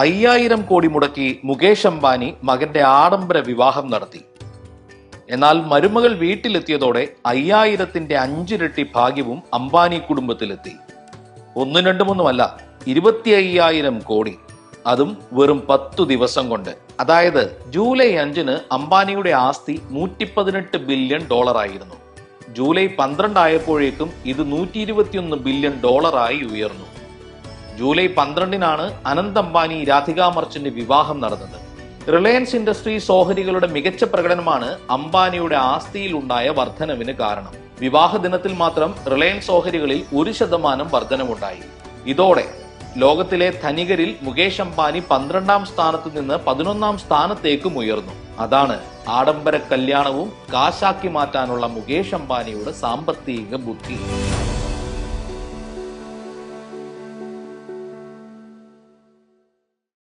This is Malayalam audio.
5000 കോടി മുടക്കി മുകേഷ് അംബാനി മകന്റെ ആഡംബര വിവാഹം നടത്തി. എന്നാൽ മരുമകൾ വീട്ടിലെത്തിയതോടെ 5000ന്റെ 5 ഇരട്ടി ഭാഗ്യവും അംബാനി കുടുംബത്തിലെത്തി. 1, 2, 3 25,000 കോടി, അതും വെറും 10 ദിവസം കൊണ്ട്. അതായത് ജൂലൈ 5-ന് അംബാനിയുടെ ആസ്തി $118 ബില്യൺ ആയിരുന്നു. ജൂലൈ 12 ആയപ്പോഴേക്കും ഇത് $121 ബില്യൺ ആയി ഉയർന്നു. ജൂലൈ 12-നാണ് അനന്ത് അംബാനി രാധിക മർച്ചന്റ് വിവാഹം നടന്നത്. റിലയൻസ് ഇൻഡസ്ട്രീസ് ഓഹരികളുടെ മികച്ച പ്രകടനമാണ് അംബാനിയുടെ ആസ്തിയിൽ ഉണ്ടായ വർധനവിന് കാരണം. വിവാഹ ദിനത്തിൽ മാത്രം റിലയൻസ് ഓഹരികളിൽ 1% വർധനവുണ്ടായി. ഇതോടെ ലോകത്തിലെ ധനികരിൽ മുകേഷ് അംബാനി 12-ാം സ്ഥാനത്ത് നിന്ന് 11-ാം സ്ഥാനത്തേക്കും ഉയർന്നു. അതാണ് ആഡംബര കല്യാണവും കാശാക്കി മാറ്റാനുള്ള മുകേഷ് അംബാനിയുടെ സാമ്പത്തിക ബുദ്ധി.